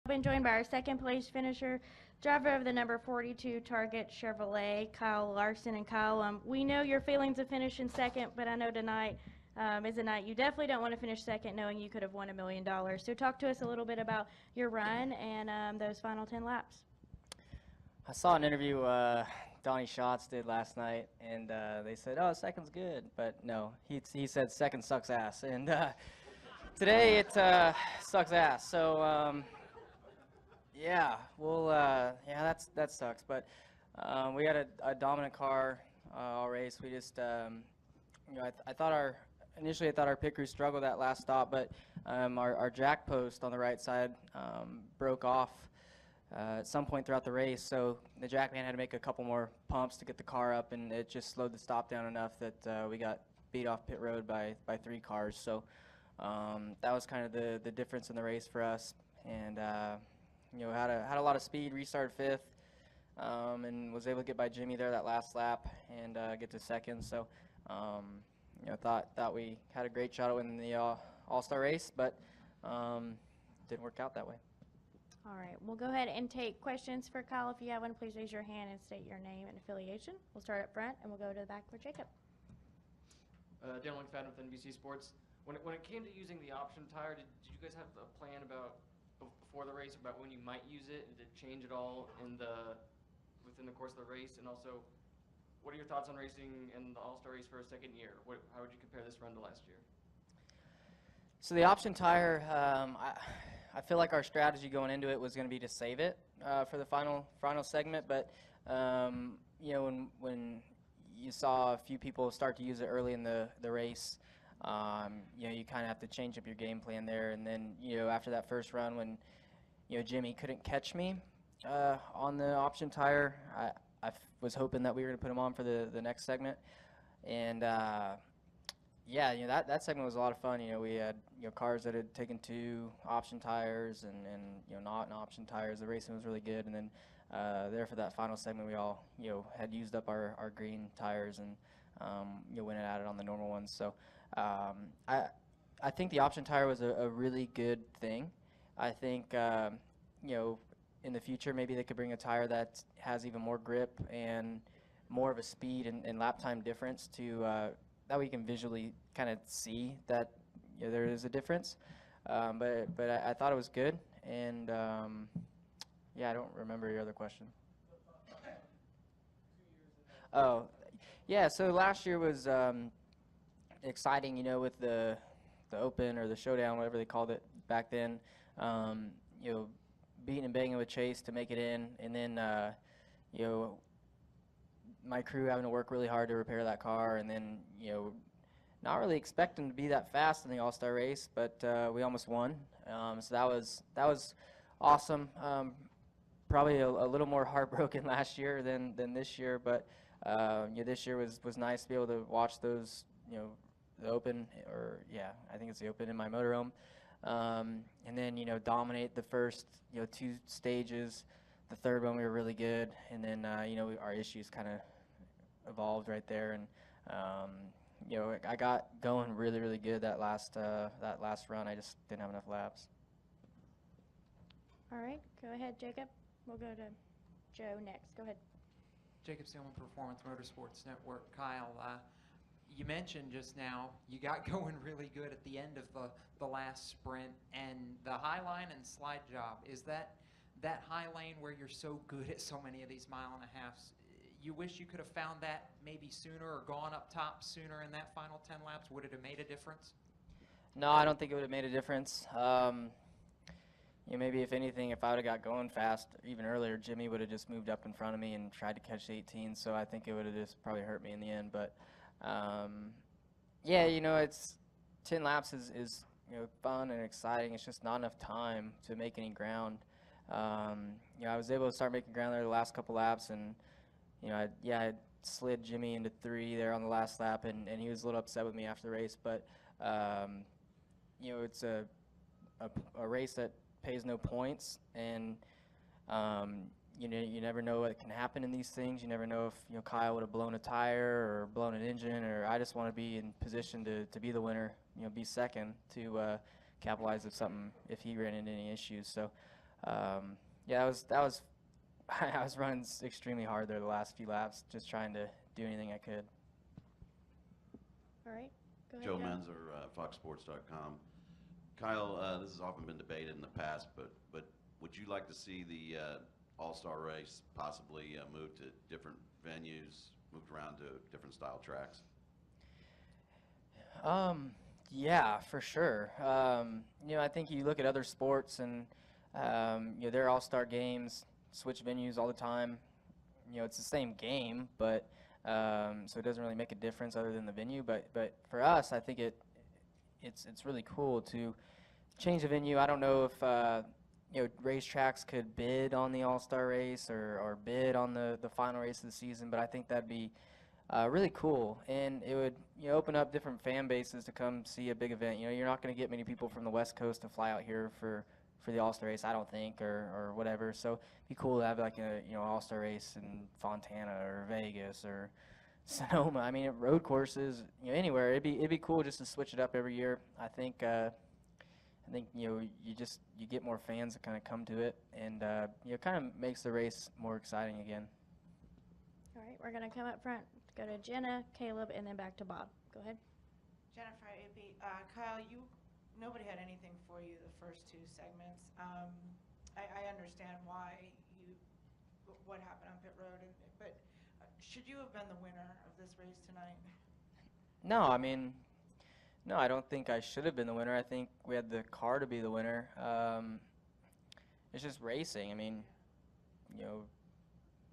Been joined by our second place finisher, driver of the number 42 Target Chevrolet, Kyle Larson. And Kyle, we know your feelings of finishing second, but I know tonight is a night you definitely don't want to finish second knowing you could have won $1 million. So talk to us a little bit about your run and those final 10 laps. I saw an interview Donnie Schatz did last night, and they said, "Oh, second's good," but no, he said second sucks ass, and today it sucks ass. So yeah, that sucks. But we had a dominant car all race. We just I thought initially I thought our pit crew struggled that last stop, but our jack post on the right side broke off at some point throughout the race, so the jackman had to make a couple more pumps to get the car up, and it just slowed the stop down enough that we got beat off pit road by 3 cars. So that was kind of the difference in the race for us, and had a lot of speed, restarted 5th, and was able to get by Jimmy there that last lap and get to 2nd. So thought we had a great shot at winning the All-Star race, but didn't work out that way. All right, we'll go ahead and take questions for Kyle. If you have one, please raise your hand and state your name and affiliation. We'll start up front, and we'll go to the back for Jacob. Dan McFadden with NBC Sports. When it came to using the option tire, did you guys have a plan about before the race about when you might use it? Did it change at all within the course of the race? And also, what are your thoughts on racing in the All-Star race for a second year? How would you compare this run to last year? So the option tire, I feel like our strategy going into it was going to be to save it for the final segment, but when you saw a few people start to use it early in the race, you kind of have to change up your game plan there. And then after that first run, when Jimmy couldn't catch me on the option tire, I was hoping that we were going to put him on for the next segment, and that segment was a lot of fun. We had cars that had taken 2 option tires and not option tires. The racing was really good, and then there for that final segment, we all had used up our green tires and went at it on the normal ones. So I think the option tire was a really good thing. I think in the future maybe they could bring a tire that has even more grip and more of a speed and lap time difference to that we can visually kind of see that there is a difference. But I thought it was good, and I don't remember your other question. Oh, yeah. So last year was exciting, with the Open or the Showdown, whatever they called it back then. Beating and banging with Chase to make it in, and then my crew having to work really hard to repair that car, and then not really expecting to be that fast in the All-Star race, but we almost won. So that was awesome. Probably a little more heartbroken last year than this year, but this year was nice to be able to watch those, the Open, or I think it's the Open in my motorhome, and then dominate the first 2 stages. The third one we were really good, and then our issues kind of evolved right there, and I got going really, really good that last run. I just didn't have enough laps. All right, go ahead, Jacob. We'll go to Joe next. Go ahead. Jacob Seelman, Performance Motorsports Network. Kyle, you mentioned just now you got going really good at the end of the last sprint, and the high line and slide job, is that high lane where you're so good at so many of these mile-and-a-halfs? You wish you could have found that maybe sooner or gone up top sooner in that final 10 laps? Would it have made a difference? No, I don't think it would have made a difference. Maybe if anything, if I would have got going fast even earlier, Jimmy would have just moved up in front of me and tried to catch 18. So I think it would have just probably hurt me in the end. But it's 10 laps is fun and exciting. It's just not enough time to make any ground. I was able to start making ground there the last couple laps, and I slid Jimmy into 3 there on the last lap, and he was a little upset with me after the race. But it's a race that pays no points, and you never know what can happen in these things. You never know if Kyle would have blown a tire or blown an engine, or I just want to be in position to be the winner, be second to capitalize if he ran into any issues. So Yeah, that was I was running extremely hard there the last few laps, just trying to do anything I could. All right, go ahead, Joe Joe. Menzer, FoxSports.com. Kyle, this has often been debated in the past, but would you like to see the All-Star race possibly moved to different venues, moved around to different style tracks? Yeah, for sure. I think you look at other sports and, their all-star games switch venues all the time. It's the same game, but so it doesn't really make a difference other than the venue. But for us, I think it's really cool to change the venue. I don't know if racetracks could bid on the all-star race or bid on the final race of the season, but I think that'd be really cool, and it would open up different fan bases to come see a big event. You're not going to get many people from the West Coast to fly out here for the All-Star race, I don't think, or whatever. So it'd be cool to have like a All-Star race in Fontana or Vegas or Sonoma. I mean, at road courses, anywhere. It'd be cool just to switch it up every year. I think you get more fans that kind of come to it, and kind of makes the race more exciting again. All right, we're gonna come up front, go to Jenna, Caleb, and then back to Bob. Go ahead. Jennifer AP. Kyle, nobody had anything for you the first two segments. I understand what happened on pit road, but should you have been the winner of this race tonight? No, I don't think I should have been the winner. I think we had the car to be the winner. It's just racing.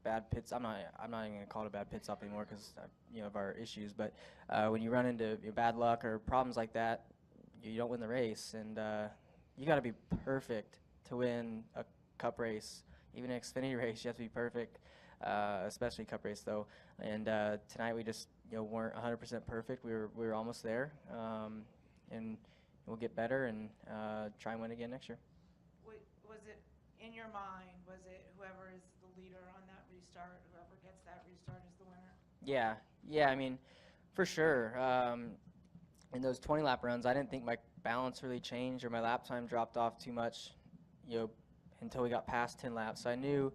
Bad pits. I'm not even gonna call it a bad pit stop anymore because of our issues. But when you run into bad luck or problems like that, you don't win the race, and you got to be perfect to win a cup race. Even an Xfinity race, you have to be perfect, especially cup race though. And tonight we just weren't 100% perfect. We were almost there, and we'll get better and try and win again next year. Was it in your mind? Was it whoever is the leader on that restart, whoever gets that restart is the winner? Yeah. For sure. In those 20 lap runs, I didn't think my balance really changed or my lap time dropped off too much, until we got past 10 laps. So I knew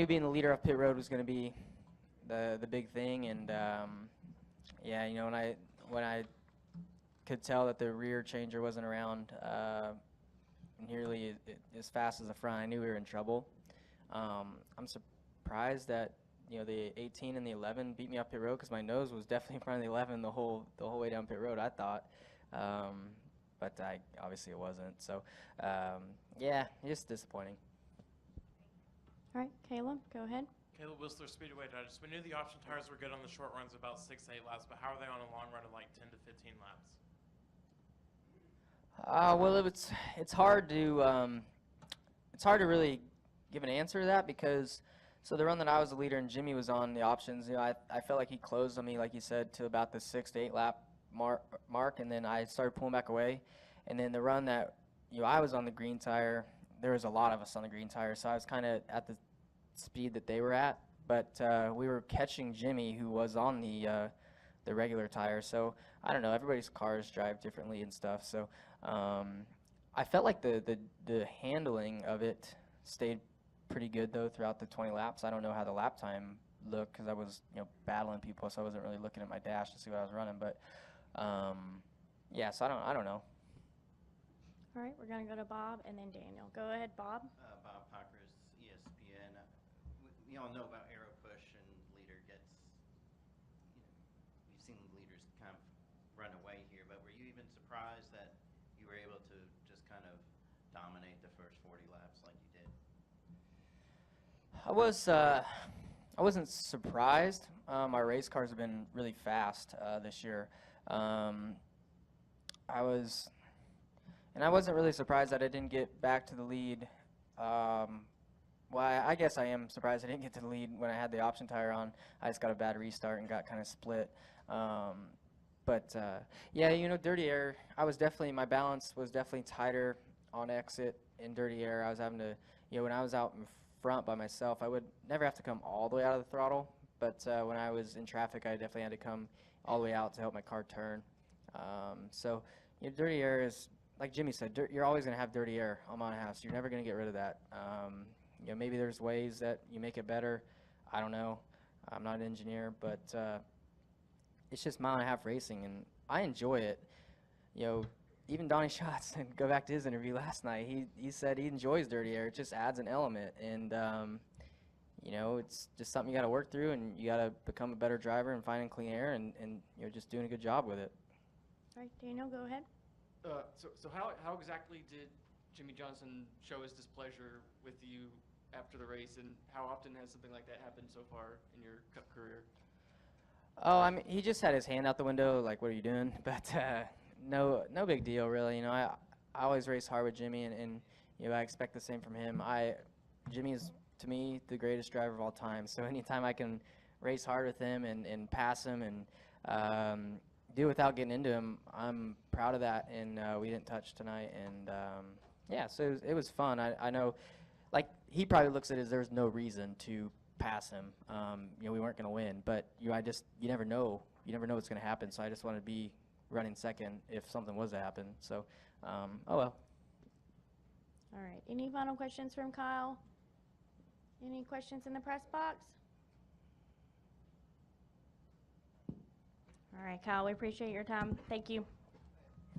being the leader off pit road was going to be the big thing, and when I could tell that the rear changer wasn't around nearly as fast as the front, I knew we were in trouble. I'm surprised that the 18 and the 11 beat me up pit road because my nose was definitely in front of the 11 the whole way down pit road, I thought, but obviously it wasn't. So just disappointing. All right, Caleb, go ahead. Caleb Whistler, Speedway Digest. We knew the option tires were good on the short runs, about 6 to 8 laps, but how are they on a long run of like 10 to 15 laps? Well, it's hard to really give an answer to that because the run that I was the leader and Jimmy was on the options, I felt like he closed on me, like you said, to about the 6 to 8 lap mark, and then I started pulling back away. And then the run that I was on the green tire, there was a lot of us on the green tire, so I was kind of at the speed that they were at, but we were catching Jimmy, who was on the regular tire. So I don't know, everybody's cars drive differently and stuff. So I felt like the handling of it stayed pretty good though throughout the 20 laps. I don't know how the lap time looked because I was battling people, so I wasn't really looking at my dash to see what I was running. But so I don't know. All right, we're gonna go to Bob and then Daniel. Go ahead, Bob. Bob Pockers, ESPN. We all know about Aero Push, and leader gets, we've seen leaders kind of run away here, but were you even surprised that you were able to just kind of dominate the first 40 laps like you did? I wasn't surprised. Our race cars have been really fast this year. I wasn't really surprised that I didn't get back to the lead. I guess I am surprised I didn't get to the lead when I had the option tire on. I just got a bad restart and got kind of split. Dirty air, my balance was definitely tighter on exit in dirty air. I was having to, when I was out in front by myself, I would never have to come all the way out of the throttle, but when I was in traffic, I definitely had to come all the way out to help my car turn. Dirty air is like Jimmy said, you're always going to have dirty air on mile and a half, so you're never going to get rid of that. You know, maybe there's ways that you make it better. I don't know. I'm not an engineer, but it's just mile and a half racing, and I enjoy it. You know, even Donnie Schatz, and go back to his interview last night, he said he enjoys dirty air. It just adds an element, and you know, it's just something you got to work through, and you got to become a better driver and finding clean air, and you know, just doing a good job with it. All right, Daniel, go ahead. So how exactly did Jimmy Johnson show his displeasure with you after the race, and how often has something like that happened so far in your Cup career? Oh, I mean, he just had his hand out the window, like, what are you doing? But no big deal, really. You know, I always race hard with Jimmy, and you know, I expect the same from him. Jimmy is, to me, the greatest driver of all time. So anytime I can race hard with him and pass him and do without getting into him, I'm proud of that. And we didn't touch tonight, and yeah, so it was fun. I know, like, he probably looks at it as there's no reason to pass him. You know, we weren't going to win, but you never know. You never know what's going to happen. So I just wanted to be running second if something was to happen. So, oh well. All right, any final questions from Kyle? Any questions in the press box? All right, Kyle, we appreciate your time. Thank you.